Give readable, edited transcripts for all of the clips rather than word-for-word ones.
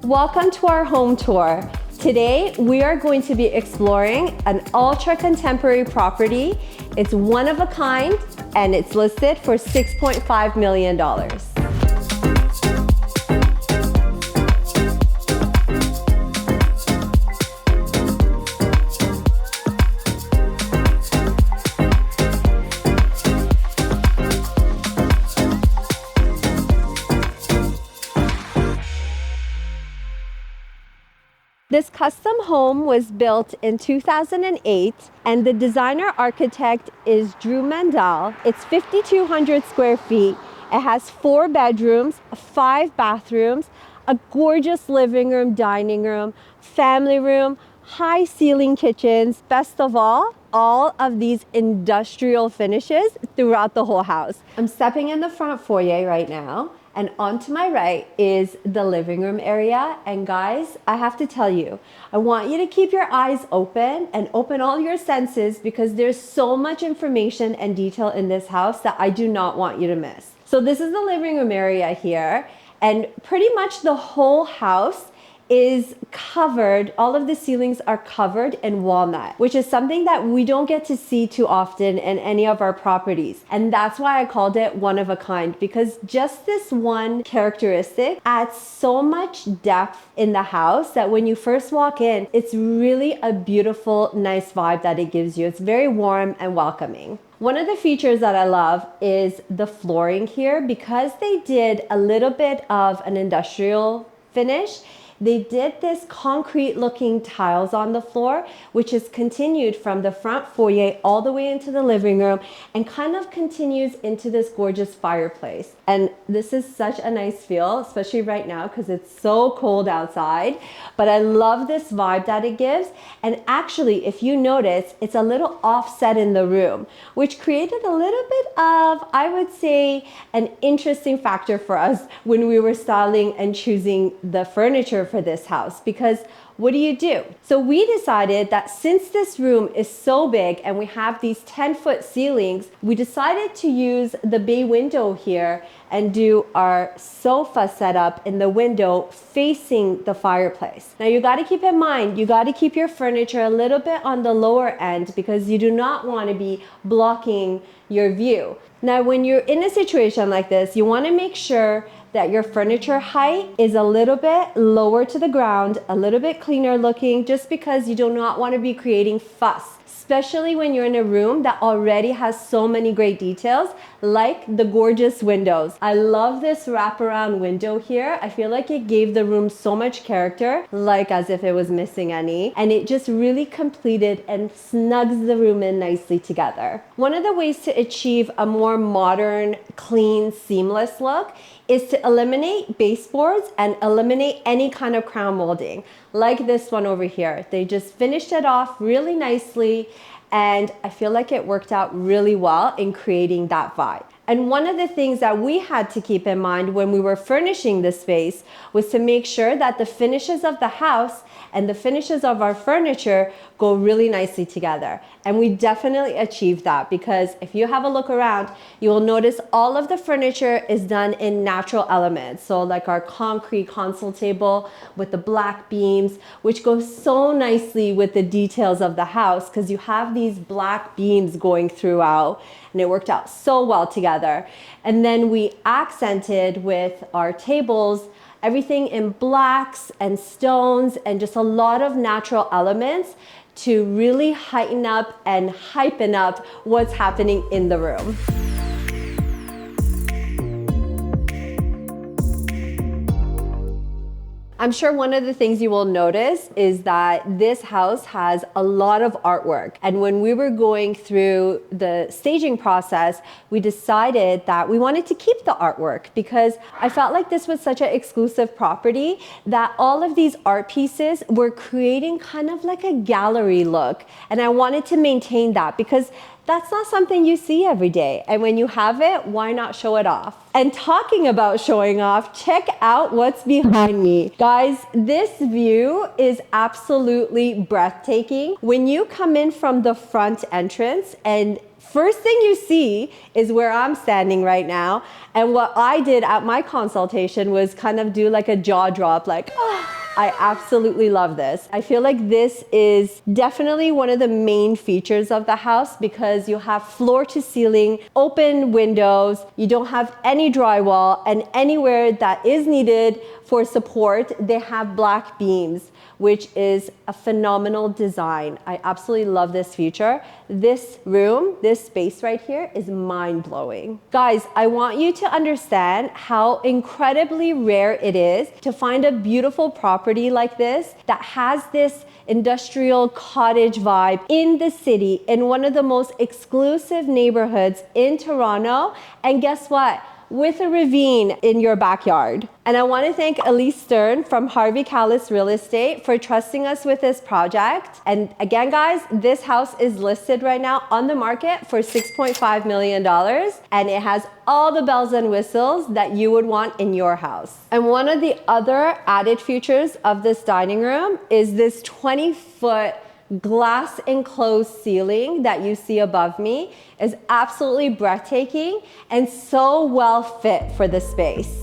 Welcome to our home tour. Today, we are going to be exploring an ultra contemporary property. It's one of a kind and it's listed for $6.5 million. This custom home was built in 2008 and the designer architect is Drew Mandel. It's 5,200 square feet. It has 4 bedrooms, 5 bathrooms, a gorgeous living room, dining room, family room, high ceiling kitchens. Best of all of these industrial finishes throughout the whole house. I'm stepping in the front foyer right now. And on to my right is the living room area. And guys, I have to tell you, I want you to keep your eyes open and open all your senses because there's so much information and detail in this house that I do not want you to miss. So this is the living room area here. And pretty much the whole house is covered, all of the ceilings are covered in walnut, which is something that we don't get to see too often in any of our properties. And that's why I called it one of a kind, because just this one characteristic adds so much depth in the house that when you first walk in, it's really a beautiful, nice vibe that it gives you. It's very warm and welcoming. One of the features that I love is the flooring here. Because they did a little bit of an industrial finish, they did this concrete looking tiles on the floor, which is continued from the front foyer all the way into the living room and kind of continues into this gorgeous fireplace. And this is such a nice feel, especially right now because it's so cold outside. But I love this vibe that it gives. And actually, if you notice, it's a little offset in the room, which created a little bit of, I would say, an interesting factor for us when we were styling and choosing the furniture for this house. Because what do? So we decided that since this room is so big and we have these 10-foot ceilings, we decided to use the bay window here and do our sofa setup in the window facing the fireplace. Now you got to keep in mind, you got to keep your furniture a little bit on the lower end because you do not want to be blocking your view. Now, when you're in a situation like this, you want to make sure that your furniture height is a little bit lower to the ground, a little bit cleaner looking, just because you do not want to be creating fuss, especially when you're in a room that already has so many great details, like the gorgeous windows. I love this wraparound window here. I feel like it gave the room so much character, like as if it was missing any, and it just really completed and snugs the room in nicely together. One of the ways to achieve a more modern, clean, seamless look is to eliminate baseboards and eliminate any kind of crown molding, like this one over here. They just finished it off really nicely, and I feel like it worked out really well in creating that vibe. And one of the things that we had to keep in mind when we were furnishing this space was to make sure that the finishes of the house and the finishes of our furniture go really nicely together. And we definitely achieved that, because if you have a look around, you will notice all of the furniture is done in natural elements. So like our concrete console table with the black beams, which goes so nicely with the details of the house because you have these black beams going throughout, and it worked out so well together. And then we accented with our tables, everything in blacks and stones and just a lot of natural elements to really heighten up and hypen up what's happening in the room. I'm sure one of the things you will notice is that this house has a lot of artwork. And when we were going through the staging process, we decided that we wanted to keep the artwork because I felt like this was such an exclusive property that all of these art pieces were creating kind of like a gallery look. And I wanted to maintain that because that's not something you see every day. And when you have it, why not show it off? And talking about showing off, check out what's behind me. Guys, this view is absolutely breathtaking. When you come in from the front entrance and First thing you see is where I'm standing right now. And what I did at my consultation was kind of do like a jaw drop, like, oh, I absolutely love this. I feel like this is definitely one of the main features of the house because you have floor to ceiling, open windows, you don't have any drywall, and anywhere that is needed for support, they have black beams, which is a phenomenal design. I absolutely love this feature. This room, this space right here is mind-blowing. Guys, I want you to understand how incredibly rare it is to find a beautiful property like this that has this industrial cottage vibe in the city, in one of the most exclusive neighborhoods in Toronto. And guess what? With a ravine in your backyard. And I want to thank Elise Stern from Harvey Callis Real Estate for trusting us with this project. And again, guys, this house is listed right now on the market for $6.5 million. And it has all the bells and whistles that you would want in your house. And one of the other added features of this dining room is this 20-foot glass enclosed ceiling that you see above me is absolutely breathtaking and so well fit for the space.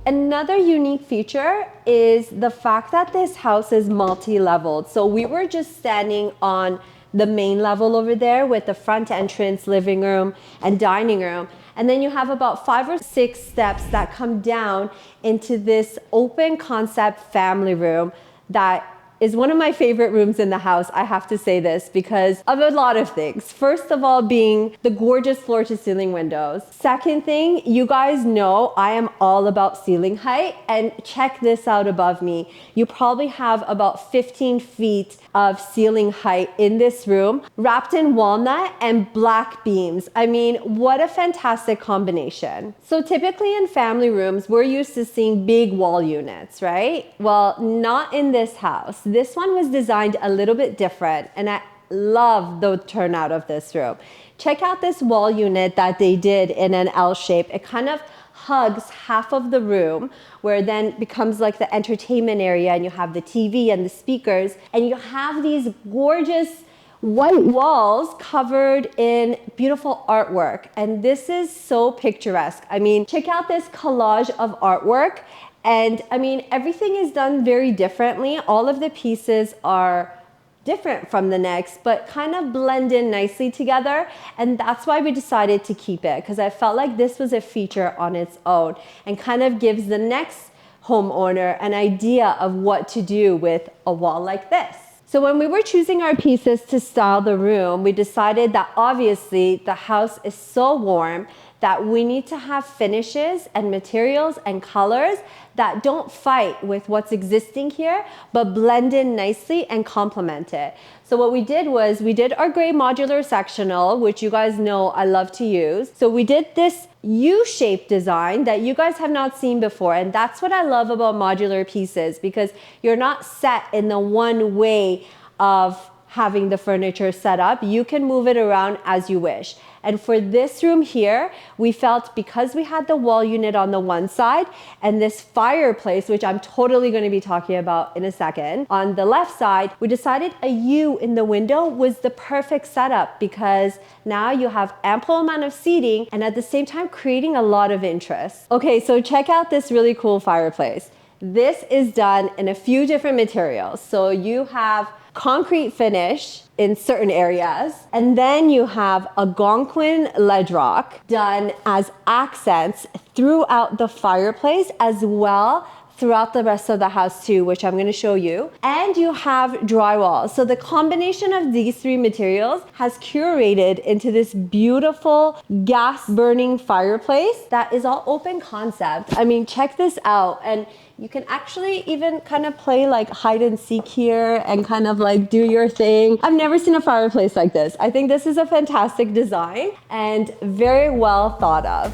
Another unique feature is the fact that this house is multi-leveled. So we were just standing on the main level over there with the front entrance, living room, and dining room. And then you have about 5 or 6 steps that come down into this open concept family room that is one of my favorite rooms in the house. I have to say this because of a lot of things. First of all, being the gorgeous floor to ceiling windows. Second thing, you guys know I am all about ceiling height, and check this out above me. You probably have about 15 feet of ceiling height in this room, wrapped in walnut and black beams. I mean, what a fantastic combination. So typically in family rooms, we're used to seeing big wall units, right? Well, not in this house. This one was designed a little bit different, and I love the turnout of this room. Check out this wall unit that they did in an L shape. It kind of hugs half of the room, where then becomes like the entertainment area, and you have the TV and the speakers, and you have these gorgeous white walls covered in beautiful artwork. And this is so picturesque. I mean, check out this collage of artwork. And I mean, everything is done very differently. All of the pieces are different from the next, but kind of blend in nicely together. And that's why we decided to keep it, because I felt like this was a feature on its own and kind of gives the next homeowner an idea of what to do with a wall like this. So when we were choosing our pieces to style the room, we decided that obviously the house is so warm that we need to have finishes and materials and colors that don't fight with what's existing here, but blend in nicely and complement it. So what we did was we did our gray modular sectional, which you guys know I love to use. So we did this U-shaped design that you guys have not seen before. And that's what I love about modular pieces, because you're not set in the one way of having the furniture set up. You can move it around as you wish. And for this room here, we felt because we had the wall unit on the one side and this fireplace, which I'm totally going to be talking about in a second, on the left side, we decided a U in the window was the perfect setup, because now you have ample amount of seating and at the same time creating a lot of interest. Okay, so check out this really cool fireplace. This is done in a few different materials. So you have concrete finish in certain areas, and then you have Algonquin ledge rock done as accents throughout the fireplace, as well throughout the rest of the house too, which I'm going to show you. And you have drywall. So the combination of these three materials has curated into this beautiful gas burning fireplace that is all open concept. I mean, check this out. And you can actually even kind of play like hide and seek here and kind of like do your thing. I've never seen a fireplace like this. I think this is a fantastic design and very well thought of.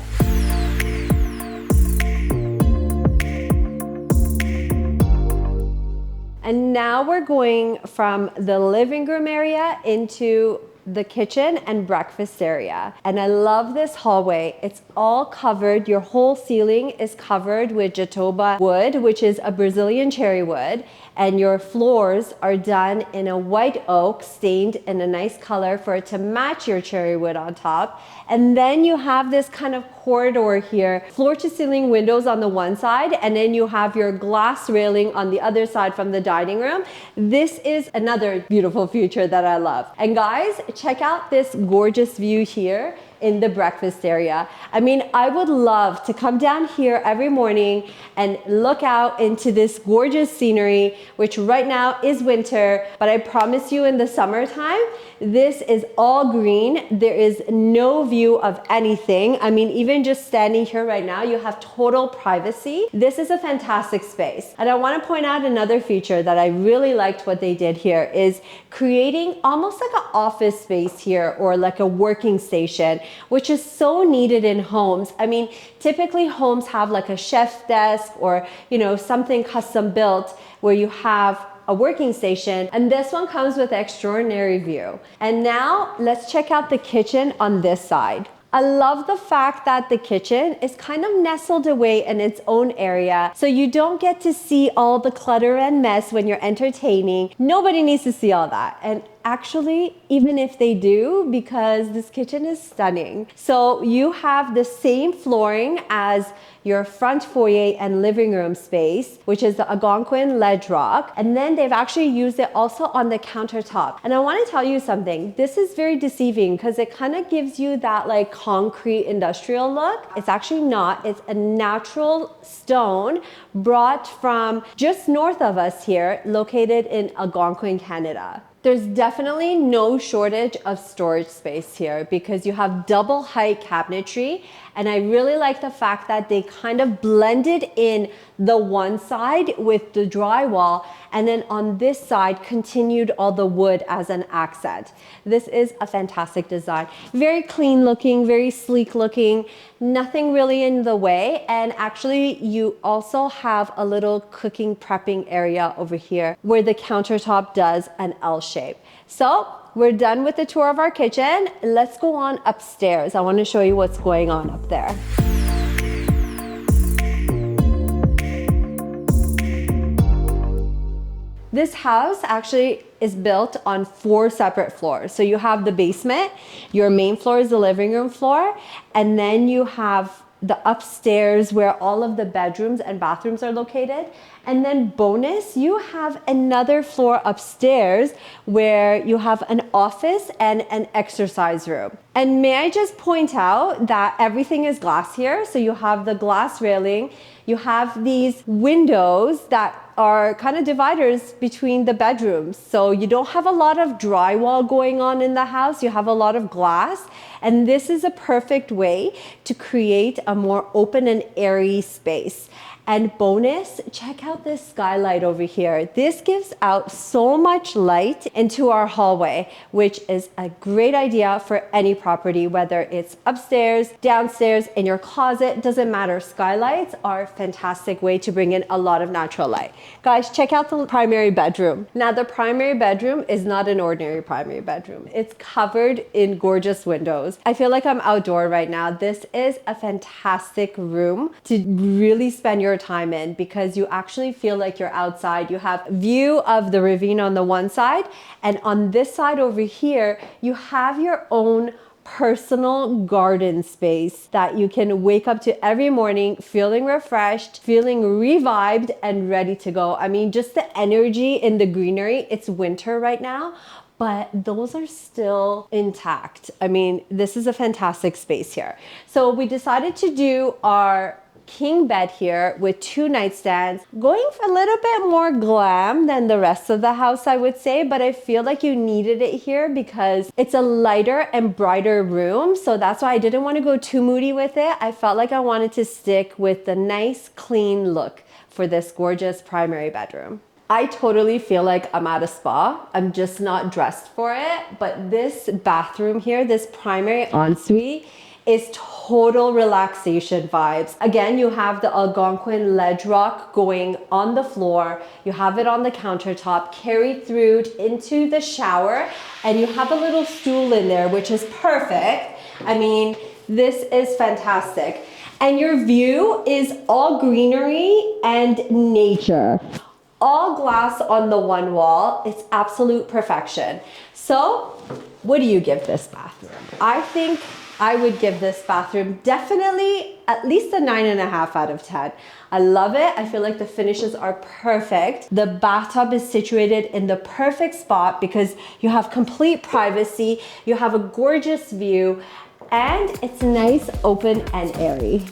And now we're going from the living room area into the kitchen and breakfast area. And I love this hallway. It's all covered. Your whole ceiling is covered with jatoba wood, which is a Brazilian cherry wood. And your floors are done in a white oak, stained in a nice color for it to match your cherry wood on top. And then you have this kind of corridor here, floor to ceiling windows on the one side, and then you have your glass railing on the other side from the dining room. This is another beautiful feature that I love. And guys, check out this gorgeous view here in the breakfast area. I mean, I would love to come down here every morning and look out into this gorgeous scenery, which right now is winter, but I promise you in the summertime, this is all green. There is no view of anything. I mean, even just standing here right now, you have total privacy. This is a fantastic space. And I want to point out another feature that I really liked what they did here is creating almost like an office space here or like a working station, which is so needed in homes. I mean, typically homes have like a chef desk or, you know, something custom built where you have a working station, and this one comes with extraordinary view. And now let's check out the kitchen on this side. I love the fact that the kitchen is kind of nestled away in its own area, so you don't get to see all the clutter and mess when you're entertaining. Nobody needs to see all that. And actually, even if they do, because this kitchen is stunning. So you have the same flooring as your front foyer and living room space, which is the Algonquin ledge rock. And then they've actually used it also on the countertop. And I want to tell you something. This is very deceiving because it kind of gives you that like concrete industrial look. It's actually not. It's a natural stone brought from just north of us here, located in Algonquin, Canada. There's definitely no shortage of storage space here because you have double height cabinetry, and I really like the fact that they kind of blended in the one side with the drywall, and then on this side continued all the wood as an accent. This is a fantastic design. Very clean looking, very sleek looking, nothing really in the way. And actually you also have a little cooking prepping area over here where the countertop does an L shape. So we're done with the tour of our kitchen. Let's go on upstairs. I want to show you what's going on up there. This house actually is built on 4 separate floors. So you have the basement, your main floor is the living room floor, and then you have the upstairs where all of the bedrooms and bathrooms are located. And then bonus, you have another floor upstairs where you have an office and an exercise room. And may I just point out that everything is glass here. So you have the glass railing, you have these windows that are kind of dividers between the bedrooms. So you don't have a lot of drywall going on in the house, you have a lot of glass. And this is a perfect way to create a more open and airy space. And bonus, check out this skylight over here. This gives out so much light into our hallway, which is a great idea for any property, whether it's upstairs, downstairs, in your closet, doesn't matter. Skylights are a fantastic way to bring in a lot of natural light. Guys, check out the primary bedroom. Now, the primary bedroom is not an ordinary primary bedroom. It's covered in gorgeous windows. I feel like I'm outdoor right now. This is a fantastic room to really spend your time in because you actually feel like you're outside. You have view of the ravine on the one side, and on this side over here, you have your own personal garden space that you can wake up to every morning feeling refreshed, feeling revived, and ready to go. I mean, just the energy in the greenery. It's winter right now, but those are still intact. I mean, this is a fantastic space here. So we decided to do our king bed here with 2 nightstands, going for a little bit more glam than the rest of the house, I would say, but I feel like you needed it here because it's a lighter and brighter room. So that's why I didn't want to go too moody with it. I felt like I wanted to stick with the nice, clean look for this gorgeous primary bedroom. I totally feel like I'm at a spa. I'm just not dressed for it, but this bathroom here, this primary ensuite, is total relaxation vibes. Again, you have the Algonquin ledge rock going on the floor. You have it on the countertop, carried through into the shower, and you have a little stool in there, which is perfect. I mean, this is fantastic. And your view is all greenery and nature. All glass on the one wall. It's absolute perfection. So, what do you give this bathroom? I think I would give this bathroom definitely at least a 9.5 out of 10. I love it. I feel like the finishes are perfect. The bathtub is situated in the perfect spot because you have complete privacy, you have a gorgeous view, and it's nice, open, and airy.